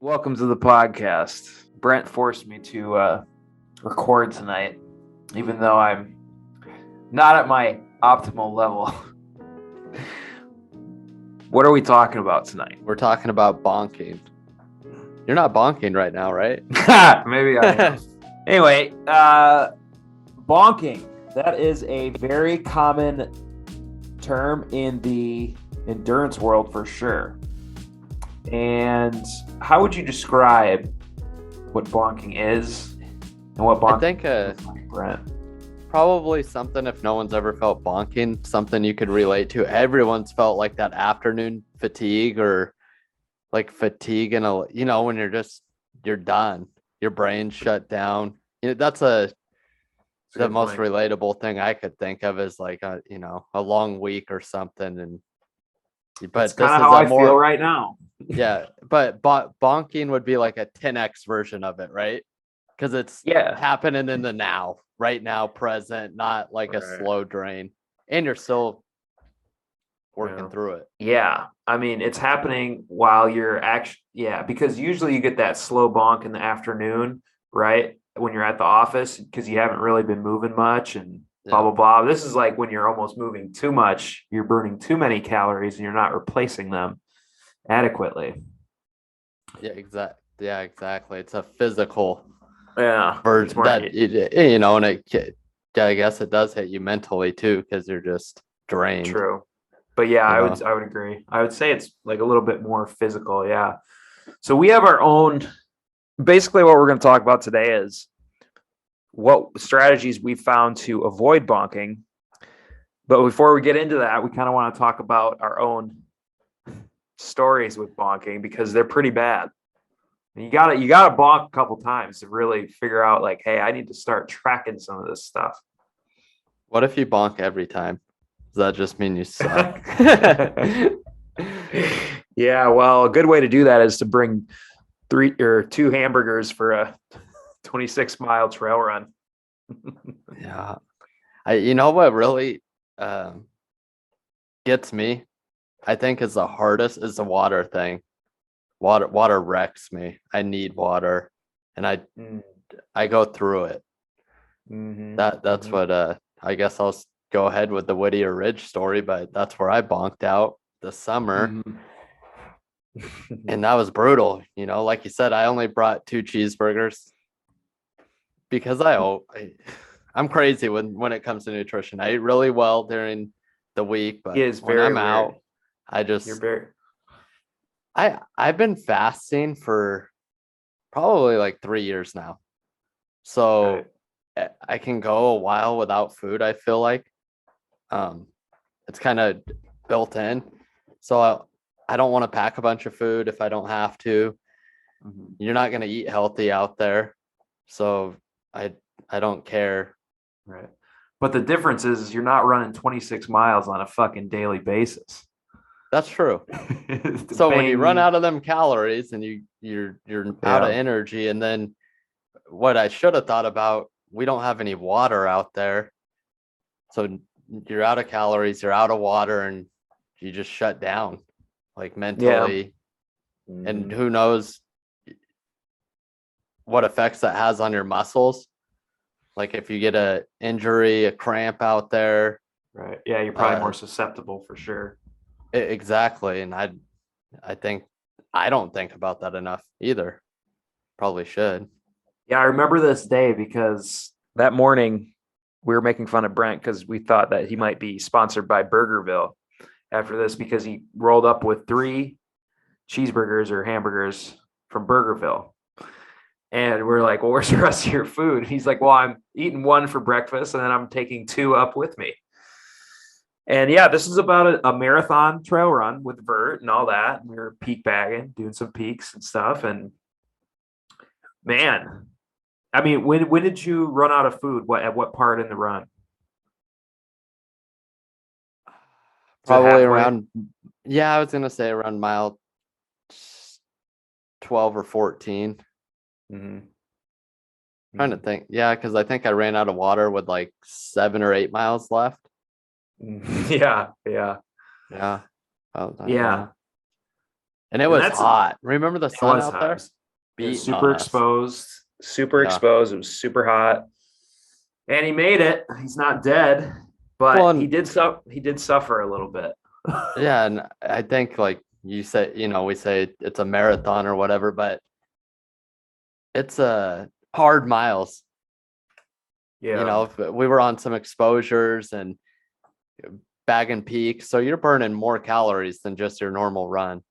Welcome to the podcast. Brent forced me to record tonight, even though I'm not at my optimal level. What are we talking about tonight? We're talking about bonking. You're not bonking right now, right? Maybe I am. Anyway, bonking. That is a very common term in the endurance world for sure. And how would you describe what bonking is and what bonking I think is like, Brent? probably something, if no one's ever felt bonking, something you could relate to. Everyone's felt like that afternoon fatigue or like fatigue and when you're done, your brain's shut down. That's the most relatable thing I could think of is like a long week or something. But it's kind of how I feel right now. Yeah, but bonking would be like a 10x version of it, right? Because it's happening in the now, right now, present, not like a slow drain. And you're still working through it. Yeah. I mean, it's happening while you're because usually you get that slow bonk in the afternoon, right? When you're at the office because you haven't really been moving much and blah, blah, blah. This is like when you're almost moving too much, you're burning too many calories and you're not replacing them adequately. Yeah, exactly. It's a physical version that I guess it does hit you mentally too because you're just drained. True. But yeah, I would agree. I would say it's like a little bit more physical. Yeah. So we have our own. Basically, what we're going to talk about today is what strategies we found to avoid bonking. But before we get into that, we kind of want to talk about our own stories with bonking because they're pretty bad. You gotta bonk a couple times to really figure out like, hey, I need to start tracking some of this stuff. What if you bonk every time? Does that just mean you suck? Yeah, well, a good way to do that is to bring 3 or 2 hamburgers for a 26-mile trail run. Yeah. What really gets me, I think is the hardest is the water thing. Water wrecks me. I need water and I go through it. Mm-hmm. That's what I guess I'll go ahead with the Whittier Ridge story, but that's where I bonked out this summer. Mm-hmm. And that was brutal. Like you said, I only brought 2 cheeseburgers because I'm crazy when it comes to nutrition. I eat really well during the week, but when I'm out, I've been fasting for probably like 3 years now. So I can go a while without food, I feel like. It's kind of built in. So I don't want to pack a bunch of food if I don't have to. Mm-hmm. You're not going to eat healthy out there. So I don't care. Right. But the difference is you're not running 26 miles on a fucking daily basis. That's true. So when you run out of them calories and you're out of energy, and then what I should have thought about, we don't have any water out there. So you're out of calories, you're out of water, and you just shut down like mentally. Yeah. Mm-hmm. And who knows what effects that has on your muscles. Like if you get an injury, a cramp out there. Right. Yeah, you're probably more susceptible for sure. Exactly. And I don't think about that enough either. Probably should. Yeah, I remember this day because that morning we were making fun of Brent because we thought that he might be sponsored by Burgerville after this because he rolled up with 3 cheeseburgers or hamburgers from Burgerville. And we're like, well, where's the rest of your food? He's like, well, I'm eating 1 for breakfast and then I'm taking 2 up with me. And yeah, this is about a marathon trail run with Vert and all that. We were peak bagging, doing some peaks and stuff. And man, I mean, when did you run out of food? At what part in the run? Probably around, I was going to say around mile 12 or 14. Mm-hmm. Trying to think. Yeah, because I think I ran out of water with like 7 or 8 miles left. Yeah. Yeah. Yeah. And it And was that's hot. Remember the it sun was out hot. there? It was Beating super on us. exposed, super Yeah. exposed. It was super hot. And he made it. He's not dead, Well, but and he did suffer a little bit. yeah, and I think like you say, we say it's a marathon or whatever, but it's a hard miles. Yeah. We were on some exposures and bagging peaks, so you're burning more calories than just your normal run.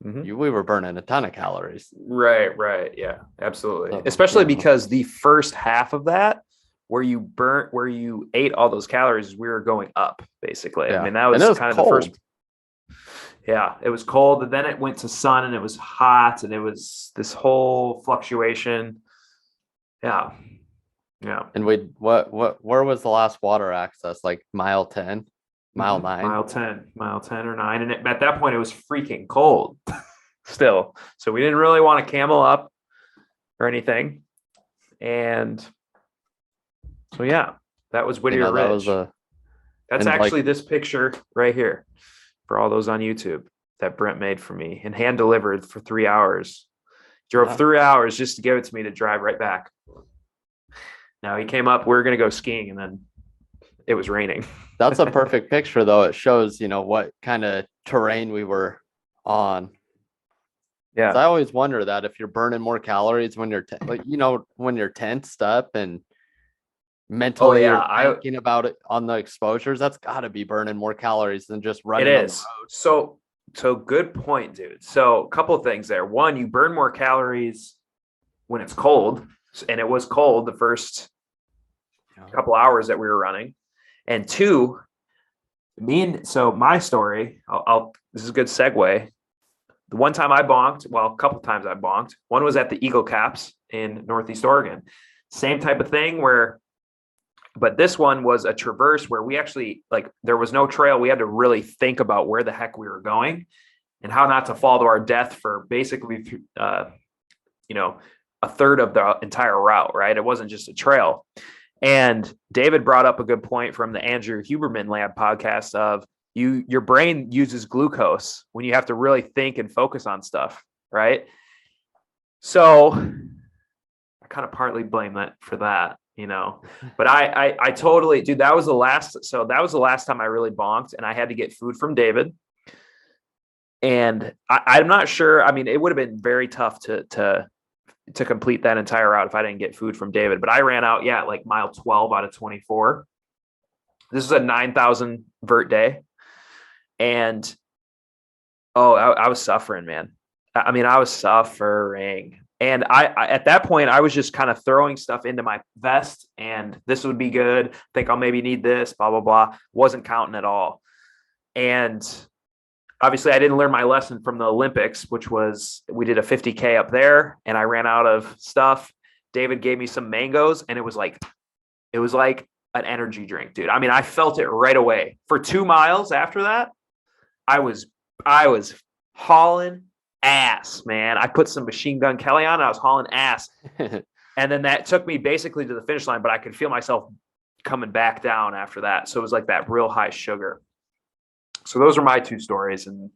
Mhm. We were burning a ton of calories. Right. Yeah, absolutely. So, Especially because the first half of that, where you ate all those calories, we were going up basically. yeah. I mean, that And it was was kind of the cold. first. Yeah, it was cold, and then it went to sun, and it was hot, and it was this whole fluctuation. Yeah, yeah. And where was the last water access? Like mile 10, mile 9? Mile 10 or 9. And at that point, it was freaking cold still. So we didn't really want to camel up or anything. And so, yeah, that was Whittier That Ridge. was That's and, actually like, this picture right here for all those on YouTube that Brent made for me and hand delivered for 3 hours. Drove yeah. 3 hours just to give it to me to drive right back. Now he came up, we were going to go skiing, and then it was raining. That's a perfect picture, though. It shows, what kind of terrain we were on. Yeah. So I always wonder that if you're burning more calories when you're when you're tensed up and mentally you're thinking about it on the exposures, that's got to be burning more calories than just running It on the is. road. So good point, dude. So a couple of things there. One, you burn more calories when it's cold, and it was cold the first couple hours that we were running. And two, my story, this is a good segue. The one time I bonked, well, a couple of times I bonked. One was at the Eagle Caps in Northeast Oregon. Same type of thing but this one was a traverse where we actually, like, there was no trail. We had to really think about where the heck we were going and how not to fall to our death for basically, a third of the entire route, right? It wasn't just a trail. And David brought up a good point from the Andrew Huberman Lab podcast of your brain uses glucose when you have to really think and focus on stuff, right? So I kind of partly blame that for that, but I totally, dude, that was the last time I really bonked, and I had to get food from David. And I'm not sure. I mean, it would have been very tough to complete that entire route if I didn't get food from David, but I ran out, like mile 12 out of 24. This is a 9,000 vert day. And I was suffering, man. I mean, I was suffering. And I at that point, I was just kind of throwing stuff into my vest, and this would be good. Think I'll maybe need this, blah, blah, blah. Wasn't counting at all. And obviously I didn't learn my lesson from the Olympics, which was we did a 50K up there and I ran out of stuff. David gave me some mangoes, and it was like an energy drink, dude. I mean, I felt it right away. For 2 miles after that, I was hauling ass, man. I put some Machine Gun Kelly on, and I was hauling ass. And then that took me basically to the finish line, but I could feel myself coming back down after that. So it was like that real high sugar. So those are my 2 stories. And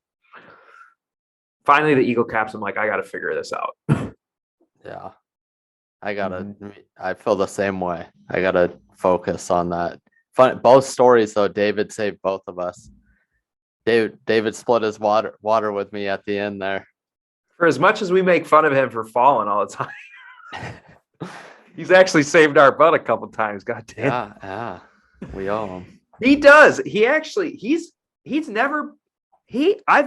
finally the Eagle Caps, I'm like, I got to figure this out. Yeah. I feel the same way. I got to focus on that. Both stories, though, David saved both of us. David split his water with me at the end there. For as much as we make fun of him for falling all the time, he's actually saved our butt a couple times. God damn. Yeah. We owe him. He does. I've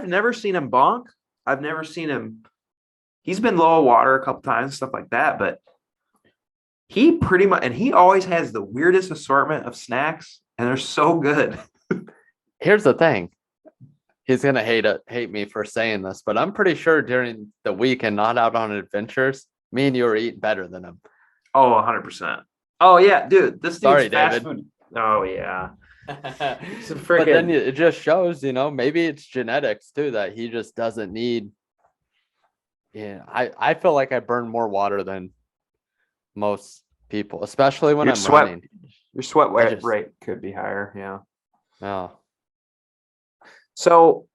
never seen him bonk. I've never seen him. He's been low water a couple times, stuff like that, but he pretty much, and he always has the weirdest assortment of snacks, and they're so good. Here's the thing. He's gonna hate me for saying this, but I'm pretty sure during the week and not out on adventures, me and you were eating better than him. Oh, 100%. Oh yeah, dude. This dude's fast David. food. Oh yeah. But then it just shows, maybe it's genetics too, that he just doesn't need. Yeah, I feel like I burn more water than most people, especially when I'm running. Your sweat rate could be higher. Yeah. Yeah. So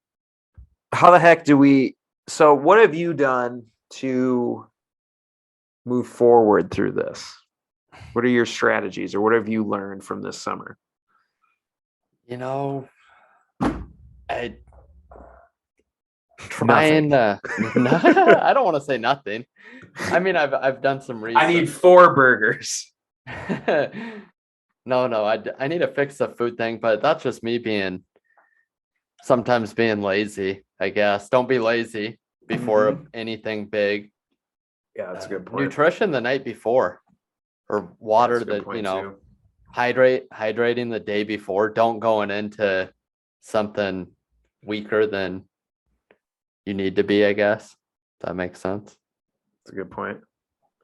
how the heck do we So what have you done to move forward through this? What are your strategies, or what have you learned from this summer? You know, I Nothing. trying I don't want to say nothing. I mean, I've done some I need research. 4 burgers. No, I need to fix the food thing, but that's just me sometimes being lazy, I guess. Don't be lazy before anything big. Yeah, that's a good point. Nutrition the night before, or Yeah, water that's a good that, point too. hydrating the day before. Don't going into something weaker than you need to be, I guess. That makes sense. That's a good point.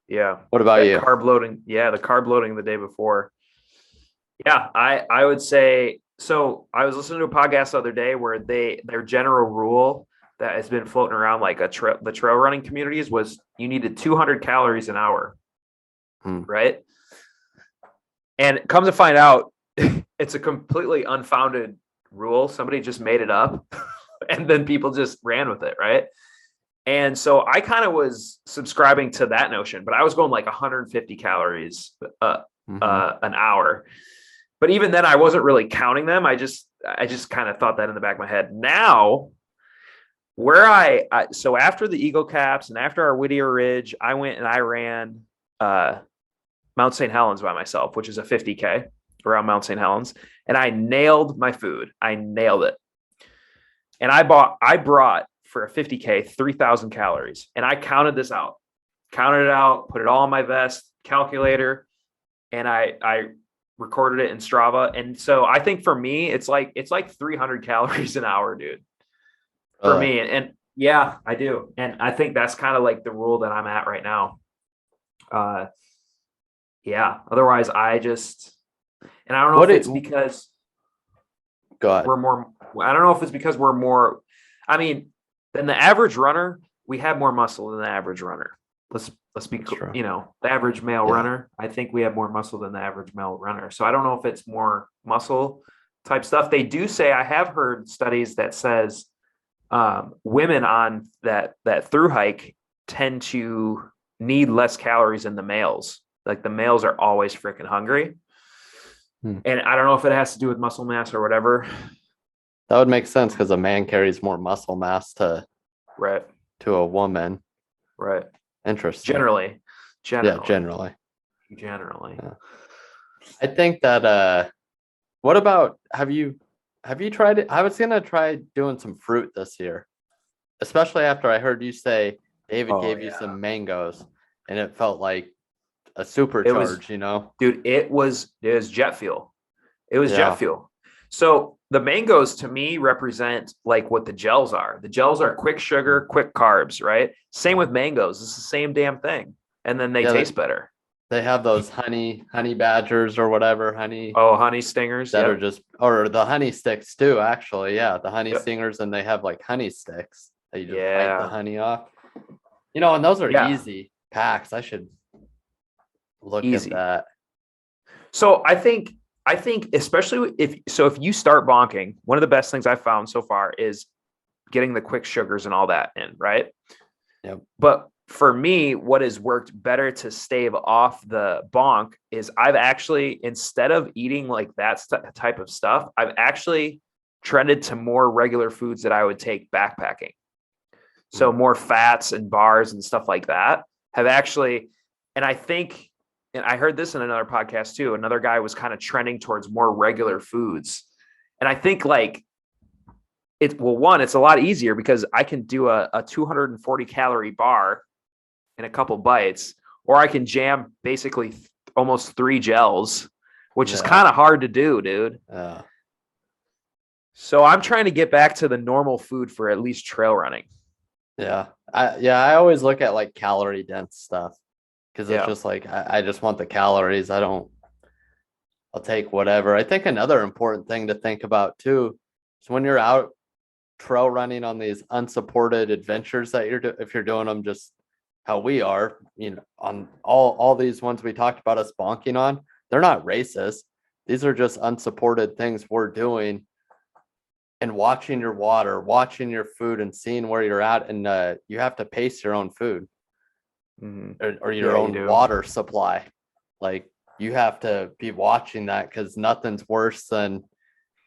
Yeah. What about That you? carb loading. Yeah, the carb loading the day before. Yeah, I would say so. I was listening to a podcast the other day where their general rule that has been floating around like the trail running communities was you needed 200 calories an hour, right? And come to find out, it's a completely unfounded rule. Somebody just made it up, and then people just ran with it, right? And so I kind of was subscribing to that notion, but I was going like 150 calories an hour. But even then, I wasn't really counting them. I just kind of thought that in the back of my head. Now, where so after the Eagle Caps and after our Whittier Ridge, I went and I ran Mount St. Helens by myself, which is a 50K around Mount St. Helens, and I nailed my food. I nailed it. And I brought for a 50K 3,000 calories, and I counted this out, counted it out, put it all in my vest calculator, and I recorded it in Strava. And so I think for me, it's like 300 calories an hour, dude, for me. And yeah, I do. And I think that's kind of like the rule that I'm at right now. Yeah. Otherwise, and I don't know if it's because we're more, I don't know if it's because we're more, I mean, than the average runner, we have more muscle than the average runner. Let's be, the average male runner, I think we have more muscle than the average male runner. So I don't know if it's more muscle type stuff. They do say, I have heard studies that says women on that thru hike tend to need less calories than the males. Like the males are always freaking hungry. And I don't know if it has to do with muscle mass or whatever. That would make sense because a man carries more muscle mass to a woman. Right. Interesting. Generally. Yeah, generally. Yeah. I think that what about have you tried it? I was gonna try doing some fruit this year, especially after I heard you say David gave you some mangoes and it felt like a supercharge, Dude, it was jet fuel. It was jet fuel. So the mangoes to me represent like what the gels are. The gels are quick sugar, quick carbs, right? Same with mangoes. It's the same damn thing. And then they taste better. They have those honey badgers or whatever, honey stingers that are just, or the honey sticks too, actually. Yeah, the honey stingers, and they have like honey sticks that you just bite the honey off. And those are easy packs. I should look at that. So I think especially if you start bonking, one of the best things I've found so far is getting the quick sugars and all that in, right? Yep. But for me, what has worked better to stave off the bonk is I've actually, instead of eating like that type of stuff, I've actually trended to more regular foods that I would take backpacking. So more fats and bars and stuff like that have actually, and I think, and I heard this in another podcast too, another guy was kind of trending towards more regular foods. And I think like it's a lot easier because I can do a 240 calorie bar in a couple bites, or I can jam basically almost 3 gels, which is kind of hard to do, dude. So I'm trying to get back to the normal food for at least trail running. Yeah. I always look at like calorie dense stuff because it's just like, I just want the calories. I'll take whatever. I think another important thing to think about too is when you're out trail running on these unsupported adventures that if you're doing them just how we are, on all these ones we talked about us bonking on, they're not races. These are just unsupported things we're doing. and watching your water, watching your food, and seeing where you're at. And you have to pace your own food or your Yeah, you own do. water supply. Like you have to be watching that because nothing's worse than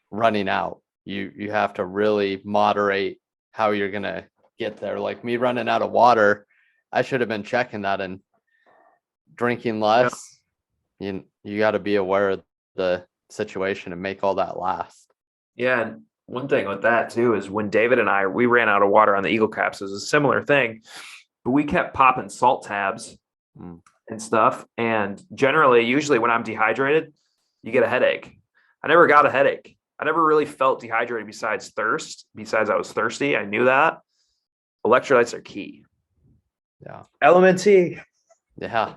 running out. You have to really moderate how you're gonna get there. Like me running out of water, I should have been checking that and drinking less. You got to be aware of the situation and make all that last. Yeah, and one thing with that too is when David and we ran out of water on the Eagle Caps. It was a similar thing, but we kept popping salt tabs and stuff. And usually when I'm dehydrated, you get a headache. I never got a headache. I never really felt dehydrated besides thirst. Besides, I was thirsty. I knew that. Electrolytes are key. Yeah. Element T. Yeah.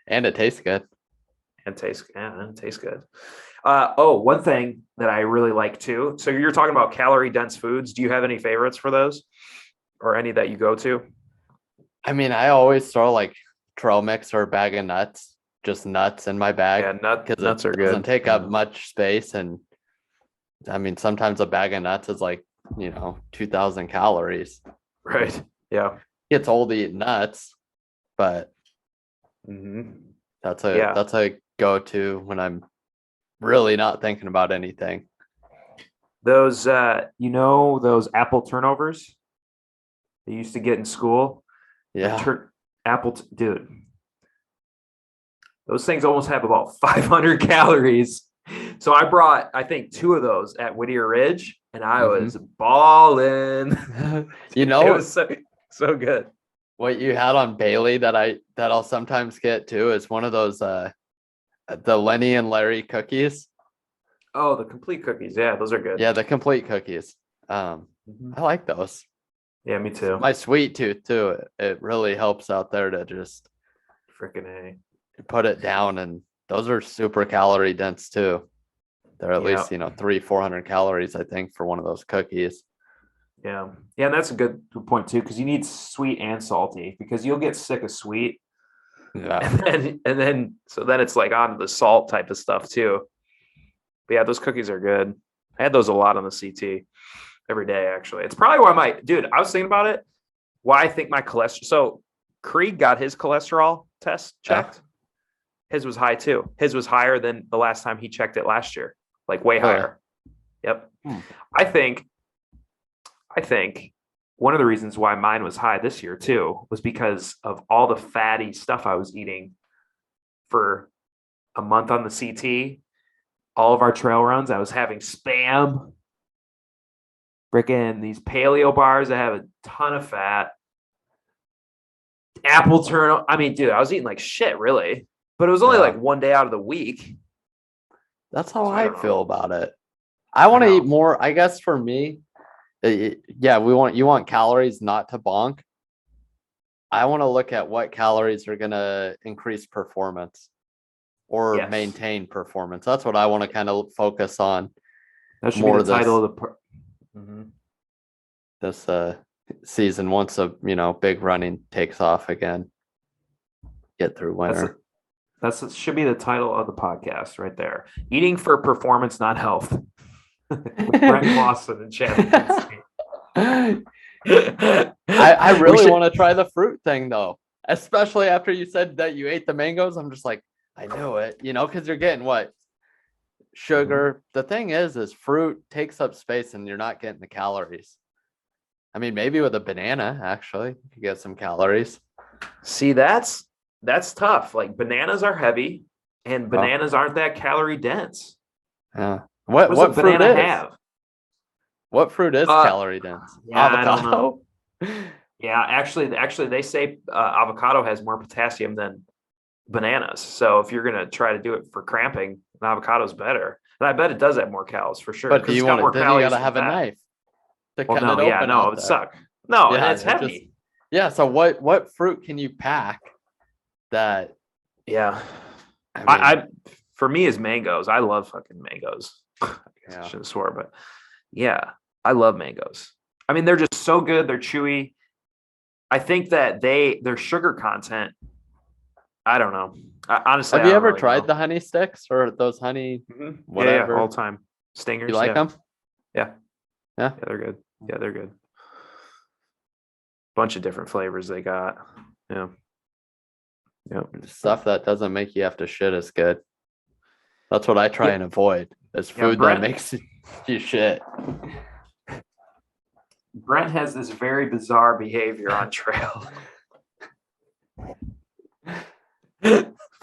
And it tastes good. And tastes good. One thing that I really like too. So you're talking about calorie dense foods. Do you have any favorites for those, or any that you go to? I mean, I always throw like trail mix or a bag of nuts, just nuts in my bag. Yeah, nuts are good. Doesn't take up much space, and I mean, sometimes a bag of nuts is like 2,000 calories. Right. Yeah. It's old to eat nuts, but that's a go-to when I'm really not thinking about anything. Those those apple turnovers they used to get in school. Yeah. Dude, those things almost have about 500 calories. So I brought, I think, 2 of those at Whittier Ridge, and I was balling. It was so good. What you had on Bailey that I'll sometimes get too is one of those the Lenny and Larry cookies. Oh, the complete cookies. Yeah, those are good. Yeah, the complete cookies. I like those. Yeah, me too. My sweet tooth too. It really helps out there to just freaking put it down, and those are super calorie dense too. They're at least 300-400 calories, I think, for one of those cookies. Yeah, and that's a good point too, because you need sweet and salty, because you'll get sick of sweet. Yeah, and then it's like on the salt type of stuff too. But yeah, those cookies are good. I had those a lot on the CT every day, actually. It's probably why I was thinking about it. Why I think my cholesterol. So Krieg got his cholesterol test checked. His was high too. His was higher than the last time he checked it last year, like way higher. Yep. I think one of the reasons why mine was high this year too was because of all the fatty stuff I was eating for a month on the CT. All of our trail runs, I was having Spam, freaking these paleo bars that have a ton of fat, apple turn. I mean, dude, I was eating like shit, really. But it was only like one day out of the week. That's how I feel about it. I want to eat more. I guess for me, you want calories, not to bonk. I want to look at what calories are going to increase performance or maintain performance. That's what I want to kind of focus on. That should be the title of this season. Once big running takes off again, get through winter. That should be the title of the podcast right there. Eating for performance, not health. With Brent Clausen and Chad. I really want to try the fruit thing though, especially after you said that you ate the mangoes. I'm just like, I knew it, because you're getting what? Sugar. The thing is fruit takes up space and you're not getting the calories. I mean, maybe with a banana, actually, you could get some calories. See, that's tough. Like bananas are heavy and bananas aren't that calorie dense. Yeah. What fruit banana have? What fruit is calorie dense? Yeah, avocado. Yeah, actually, they say avocado has more potassium than bananas. So if you're gonna try to do it for cramping, an avocado is better. And I bet it does have more calories for sure. But do you want to? Then you gotta have a knife to cut it open. Yeah, no, it would suck. No, and it's heavy. So what fruit can you pack that? Yeah, I for me is mangoes. I love fucking mangoes. I shouldn't have swore, but yeah, I love mangoes. I mean, they're just so good. They're chewy. I think that their sugar content. I don't know. Honestly, have you ever tried the honey sticks or those honey whatever all time stingers? You like them? Yeah. Yeah. Yeah, they're good. Yeah, they're good. Bunch of different flavors they got. Yeah. Yep. Stuff that doesn't make you have to shit is good. That's what I try and avoid. Is Yeah, food that makes you shit. Brent has this very bizarre behavior on trail.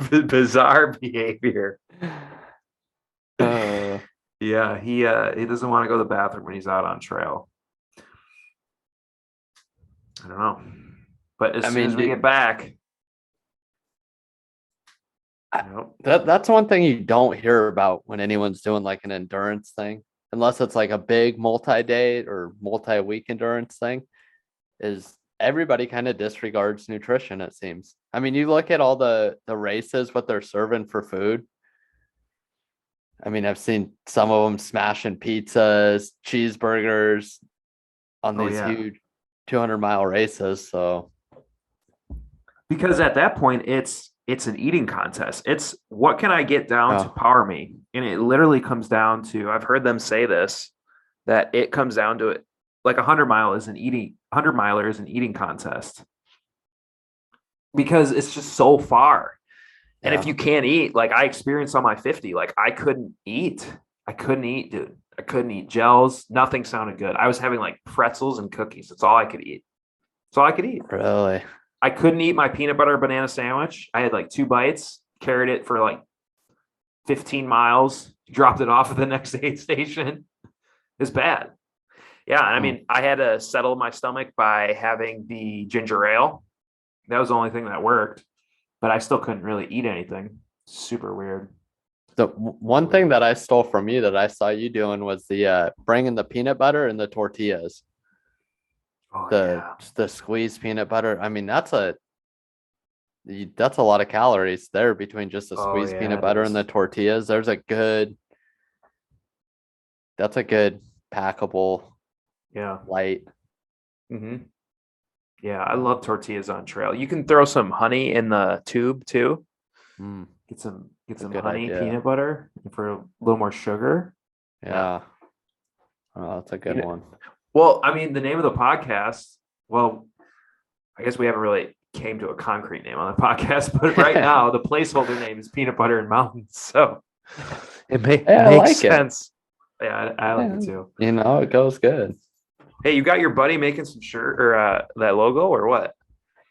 Bizarre behavior. Yeah, he doesn't want to go to the bathroom when he's out on trail. I don't know. But as soon as we get back, that's one thing you don't hear about when anyone's doing like an endurance thing, unless it's like a big multi-day or multi-week endurance thing, is everybody kind of disregards nutrition, it seems. I mean, you look at all the races, what they're serving for food. I mean, I've seen some of them smashing pizzas, cheeseburgers on these huge 200-mile races. So, because at that point, it's an eating contest. It's what can I get down to power me? And it literally comes down to, I've heard them say this, that it comes down to it. Like 100-miler is an eating contest because it's just so far. And if you can't eat, like I experienced on my 50, like I couldn't eat, dude. I couldn't eat gels. Nothing sounded good. I was having like pretzels and cookies. That's all I could eat. That's all I could eat. Really? I couldn't eat my peanut butter banana sandwich. I had like 2 bites, carried it for like 15 miles, dropped it off at the next aid station. It's bad. Yeah. I mean, I had to settle my stomach by having the ginger ale. That was the only thing that worked, but I still couldn't really eat anything. Super weird. The one thing that I stole from you that I saw you doing was the bringing the peanut butter and the tortillas. The squeezed peanut butter. I mean, that's a lot of calories there between just the squeezed peanut butter and the tortillas. That's a good packable, light. Mm-hmm. Yeah, I love tortillas on trail. You can throw some honey in the tube too. Get some honey, peanut butter for a little more sugar. Yeah. Oh, that's a good one. Well, I mean, the name of the podcast, well, I guess we haven't really came to a concrete name on the podcast, but right now the placeholder name is Peanut Butter and Mountains. So it makes sense. Yeah, I like it too. You know, it goes good. Hey, you got your buddy making some shirt or that logo or what?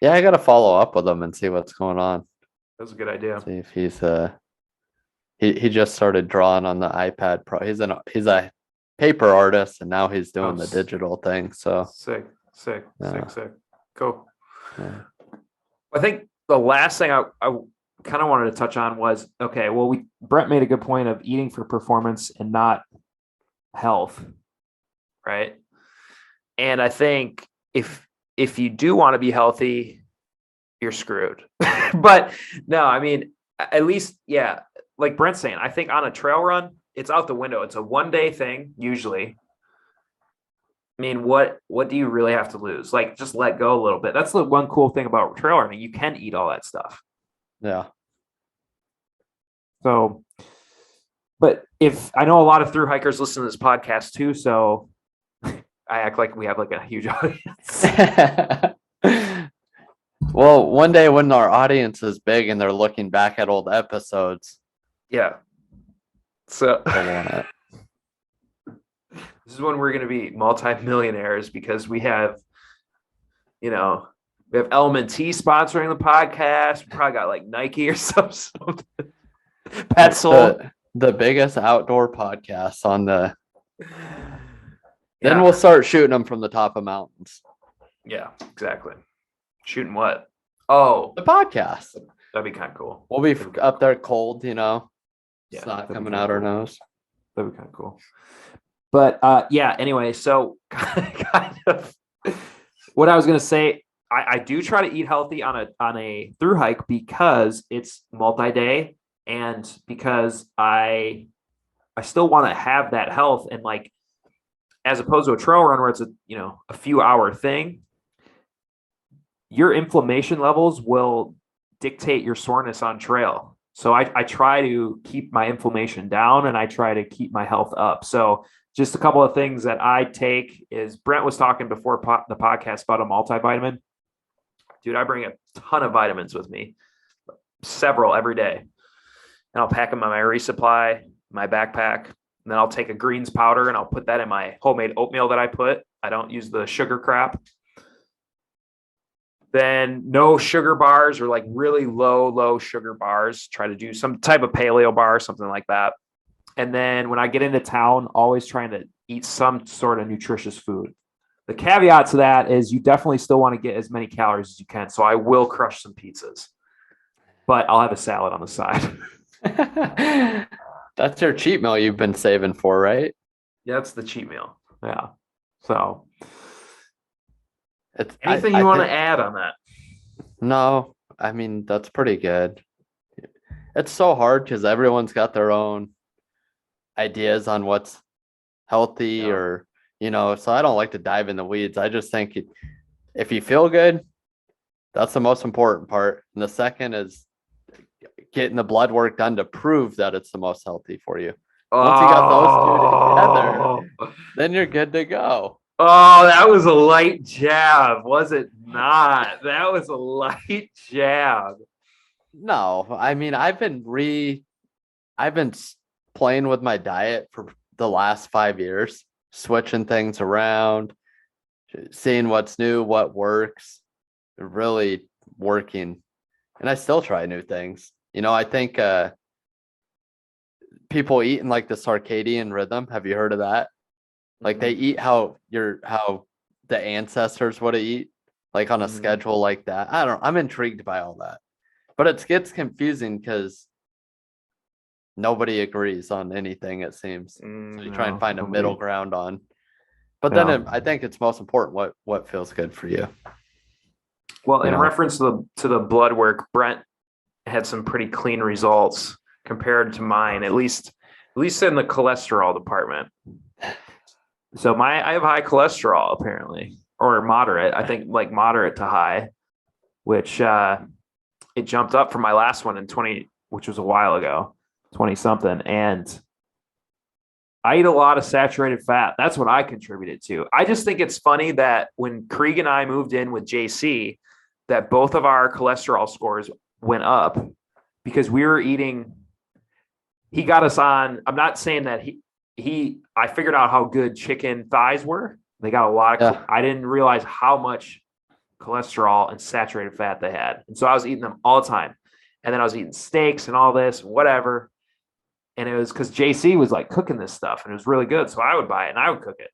Yeah, I got to follow up with him and see what's going on. That's a good idea. See if he's he just started drawing on the iPad Pro. He's a paper artist and now he's doing the digital thing. So sick. Cool. Yeah. I think the last thing I kind of wanted to touch on was, okay, well, Brent made a good point of eating for performance and not health, right? And I think if you do want to be healthy, you're screwed. But no, I mean, at least, yeah, like Brent's saying, I think on a trail run, it's out the window. It's a one-day thing, usually. I mean, what do you really have to lose? Like, just let go a little bit. That's the one cool thing about trail running. You can eat all that stuff. Yeah. So, but if I know a lot of thru hikers listen to this podcast too, so I act like we have like a huge audience. Well, one day when our audience is big and they're looking back at old episodes. Yeah. So this is when we're going to be multi-millionaires because we have L&T sponsoring the podcast. We probably got like Nike or something. Petzl. The biggest outdoor podcast on the. Then we'll start shooting them from the top of mountains. Yeah, exactly. Shooting what? Oh, the podcast. That'd be kind of cool. We'll be up there cold, It's not coming out our nose. That'd be kind of cool. But anyway, so kind of what I was gonna say, I do try to eat healthy on a thru hike because it's multi-day and because I still want to have that health and like as opposed to a trail run where it's a few hour thing, your inflammation levels will dictate your soreness on trail. So I try to keep my inflammation down and I try to keep my health up. So just a couple of things that I take is Brent was talking before the podcast about a multivitamin. Dude, I bring a ton of vitamins with me, several every day. And I'll pack them in my resupply, my backpack. And then I'll take a greens powder and I'll put that in my homemade oatmeal that I put. I don't use the sugar crap. Then no sugar bars or like really low sugar bars. Try to do some type of paleo bar, something like that. And then when I get into town, always trying to eat some sort of nutritious food. The caveat to that is you definitely still want to get as many calories as you can. So I will crush some pizzas, but I'll have a salad on the side. That's your cheat meal you've been saving for, right? Yeah, that's the cheat meal. Yeah. So It's anything you want to add on that? No, I mean, that's pretty good. It's so hard because everyone's got their own ideas on what's healthy or, so I don't like to dive in the weeds. I just think if you feel good, that's the most important part. And the second is getting the blood work done to prove that it's the most healthy for you. Once you got those two together, then you're good to go. Oh, that was a light jab, was it not? That was a light jab. No, I mean, I've been playing with my diet for the last 5 years, switching things around, seeing what's new, what works, really working. And I still try new things. I think people eat in like the circadian rhythm. Have you heard of that? Like they eat how the ancestors would eat, like on a schedule like that. I'm intrigued by all that. But it gets confusing because nobody agrees on anything, it seems. So you try and find a middle ground on. But then I think it's most important what feels good for you. Well, in reference to the blood work, Brent had some pretty clean results compared to mine, at least in the cholesterol department. So I have high cholesterol apparently, or moderate. I think like moderate to high, which it jumped up from my last one in 20, which was a while ago, 20 something. And I eat a lot of saturated fat. That's what I contributed to. I just think it's funny that when Krieg and I moved in with JC, that both of our cholesterol scores went up because we were eating. He got us on. I'm not saying that I figured out how good chicken thighs were. They got a lot of, I didn't realize how much cholesterol and saturated fat they had. And so I was eating them all the time. And then I was eating steaks and all this, whatever. And it was because JC was like cooking this stuff and it was really good. So I would buy it and I would cook it.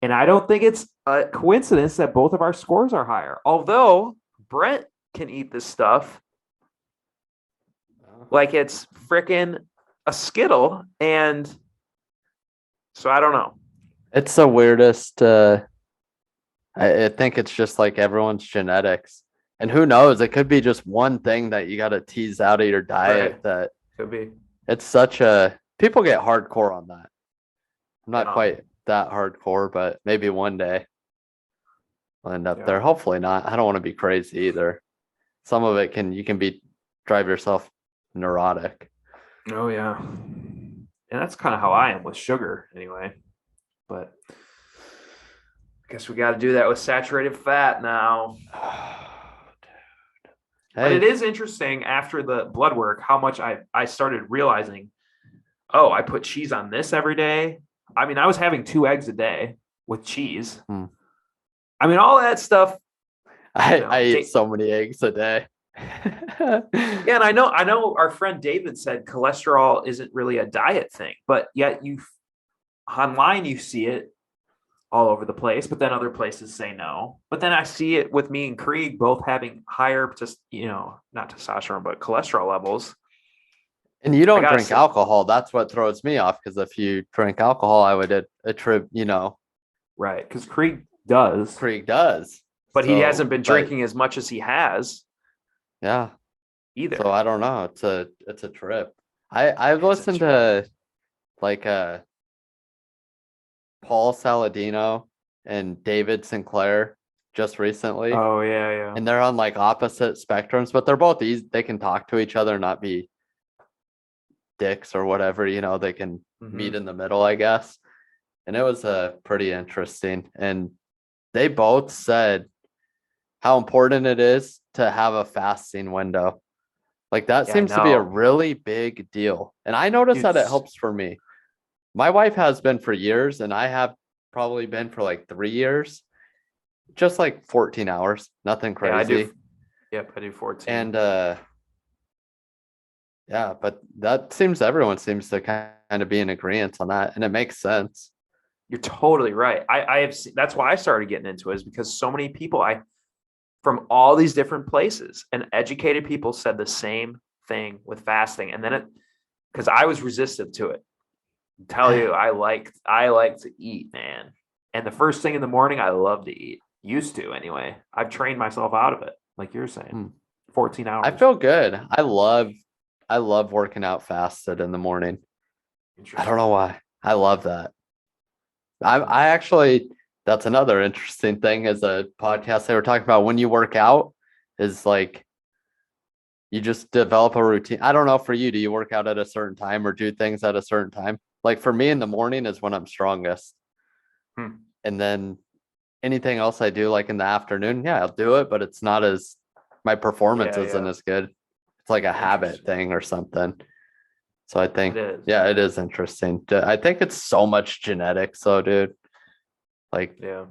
And I don't think it's a coincidence that both of our scores are higher. Although Brent can eat this stuff like it's freaking a Skittle. And so I don't know. It's the weirdest. I think it's just like everyone's genetics. And who knows? It could be just one thing that you got to tease out of your diet. Right. That could be. It's such a, people get hardcore on that. I'm not quite that hardcore, but maybe one day I'll end up there. Hopefully not. I don't want to be crazy either. Some of it you can drive yourself neurotic. Oh yeah. And that's kind of how I am with sugar anyway. But I guess we got to do that with saturated fat now. But it is interesting after the blood work how much I started realizing, I put cheese on this every day. I mean, I was having 2 eggs a day with cheese. I mean, all that stuff. I eat so many eggs a day. Yeah, and I know our friend David said cholesterol isn't really a diet thing, but yet online you see it all over the place, but then other places say no. But then I see it with me and Krieg both having higher, just not testosterone, but cholesterol levels. And you don't drink alcohol. That's what throws me off. Because if you drink alcohol, I would attribute, right? Because Krieg does, but he hasn't been drinking as much as he has. Yeah. Either. So I don't know. It's a trip. I've listened to like Paul Saladino and David Sinclair just recently. Oh yeah. And they're on like opposite spectrums, but they're both they can talk to each other, not be dicks or whatever, they can meet in the middle, I guess. and it was pretty interesting. And they both said how important it is to have a fasting window. Like that Yeah, I seems to be a know. really big deal. And I notice Dude, that it helps for me. My wife has been for years, and I have probably been for like 3 years, just like 14 hours, nothing yeah, I do. crazy. Yep, I do 14. And yeah, but that seems everyone seems to kind of be in agreement on that, and it makes sense. You're totally right. I have seen, that's why I started getting into it, is because so many people from all these different places and educated people said the same thing with fasting. And then because I was resistant to it. Tell you, I like to eat, man. And the first thing in the morning, I love to eat. Used to anyway. I've trained myself out of it, like you're saying. 14 hours. I feel good. I love working out fasted in the morning. I don't know why. I love that. I actually, that's another interesting thing as a podcast they were talking about when you work out is like you just develop a routine. I don't know for you, do you work out at a certain time or do things at a certain time? Like for me in the morning is when I'm strongest. And then anything else I do like in the afternoon, yeah, I'll do it, but it's not as my performance isn't as good. It's like a habit thing or something. So I think, yeah, it is interesting. I think it's so much genetics, though, dude. Like, Yeah,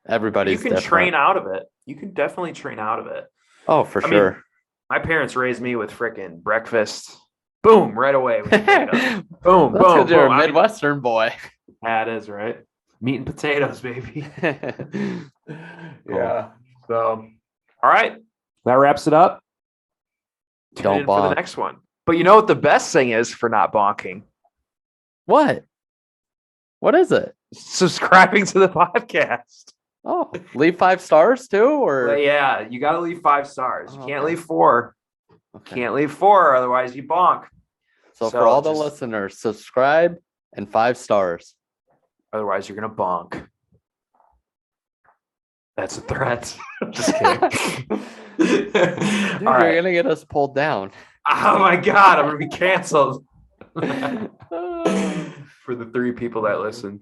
everybody's you can different. train out of it. You can definitely train out of it. Oh, for sure. My parents raised me with freaking breakfast. Boom, right away. Boom, That's boom, because you're boom. a Midwestern boy. That is right. Meat and potatoes, baby. Cool. So, all right, that wraps it up. Don't for the bonk. next one. But you know what the best thing is for not bonking? What? What is it? Subscribing to the podcast. Oh, leave 5 stars too, or Well, yeah, you got to leave 5 stars. You can't leave 4. Okay. Can't leave 4, otherwise you bonk. So for all the listeners, subscribe and 5 stars. Otherwise, you're gonna bonk. That's a threat. Just kidding. Dude, all right. You're gonna get us pulled down. Oh my god, I'm gonna be canceled. For the 3 people that listen.